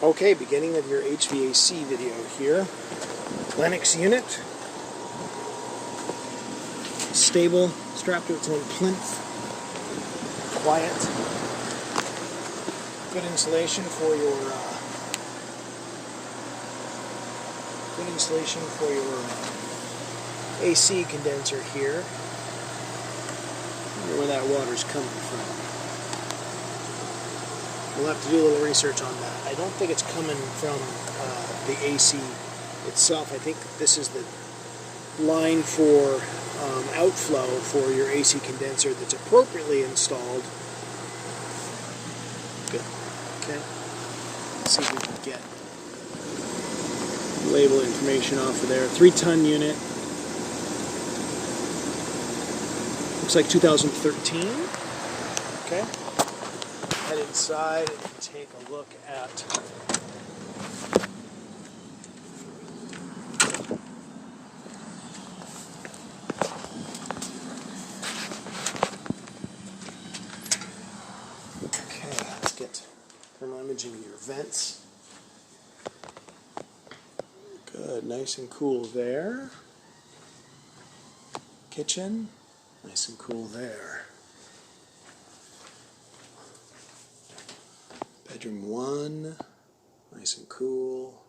Okay, beginning of your HVAC video here. Lennox unit. Stable, strapped to its own plinth. Quiet. Good insulation for your AC condenser here. I wonder where that water's coming from. We'll have to do a little research on that. I don't think it's coming from the AC itself. I think this is the line for outflow for your AC condenser that's appropriately installed. Good. Okay. Let's see if we can get label information off of there. 3-ton unit. Looks like 2013. Okay. Head inside and take a look at let's get thermal imaging of your vents. Good, nice and cool there. Kitchen, nice and cool there. Bedroom 1, nice and cool.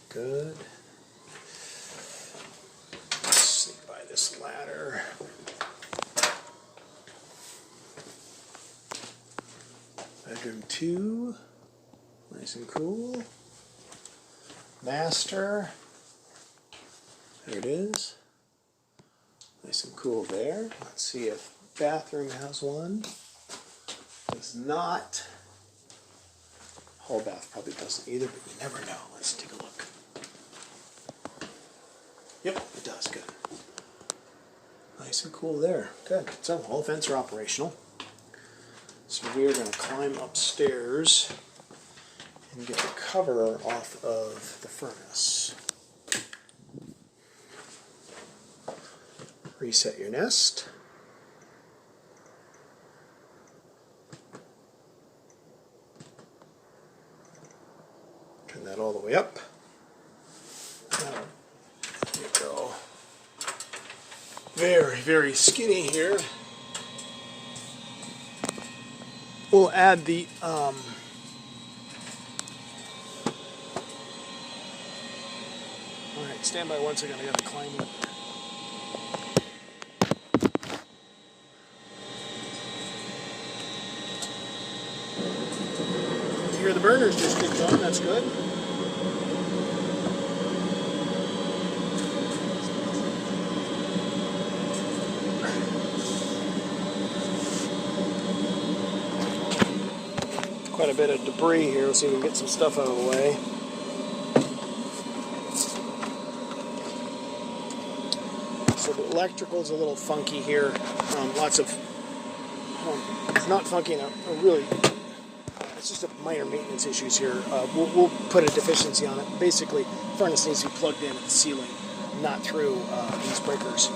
Good. Let's see by this ladder. Bedroom 2, nice and cool. Master, there it is. Nice and cool there. Let's see if bathroom has one. Does not. Whole bath probably doesn't either, but you never know. Let's take a look. Yep, it does. Good. Nice and cool there. Good. So all vents are operational. So we are going to climb upstairs and get the cover off of the furnace. Reset your nest. Turn that all the way up. There you go. Very, very skinny here. We'll add the alright, stand by 1 second, I gotta climb up. You hear the burners just kicked on, that's good. Quite a bit of debris here. Let's see if we can get some stuff out of the way. So the electrical's a little funky here. Lots of, it's not funky enough. Really, it's just a minor maintenance issues here. We'll put a deficiency on it. Basically, the furnace needs to be plugged in at the ceiling, not through these breakers.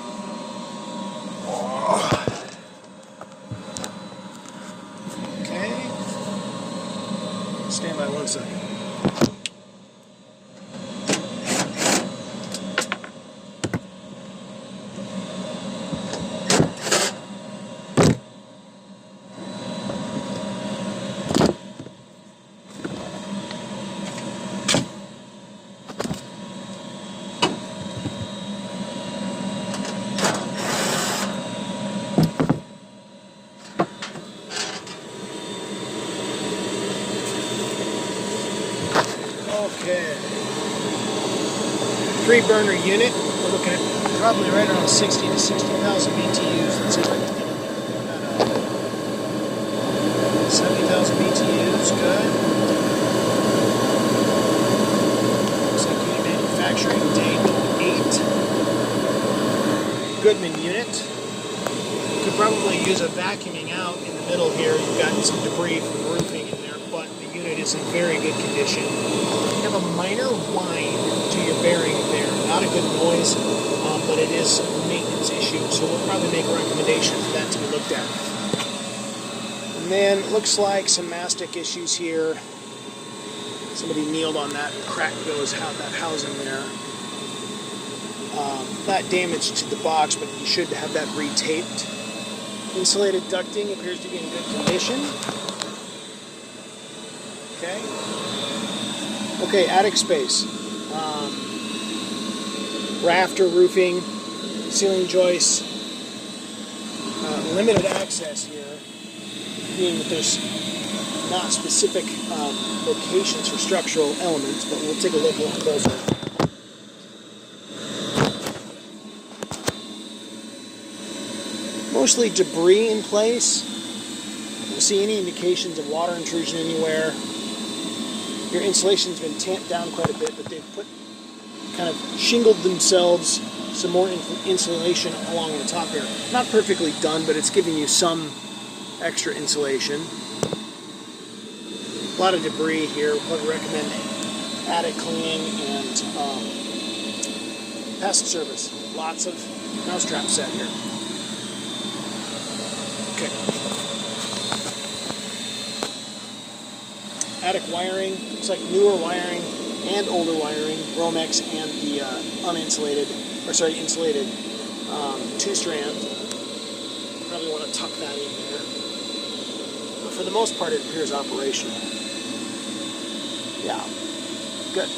Stand by 1 second. Okay. 3-burner unit. We're looking at probably right around 60 to 60,000 BTUs. Let's see if I can get in there. 70,000 BTUs. Good. Looks like unit manufacturing date 8. Goodman unit. You could probably use a vacuuming out in the middle here. You've got some debris from roofing in there, but the unit is in very good condition. You have a minor whine to your bearing there. Not a good noise, but it is a maintenance issue, so we'll probably make a recommendation for that to be looked at. And then it looks like some mastic issues here. Somebody kneeled on that and cracked that housing there. Not damage to the box, but you should have that retaped. Insulated ducting appears to be in good condition. Okay, attic space. Rafter roofing, ceiling joists, limited access here, being that there's not specific locations for structural elements, but we'll take a look a little closer. Mostly debris in place. Don't see any indications of water intrusion anywhere. Your insulation's been tamped down quite a bit, but they've kind of shingled themselves some more insulation along the top here. Not perfectly done, but it's giving you some extra insulation. A lot of debris here. Would recommend attic cleaning and pest service. Lots of mousetrap set here. Okay. Attic wiring. Looks like newer wiring and older wiring. Romex and the insulated 2-strand. Probably want to tuck that in there. But for the most part, it appears operational. Yeah, good.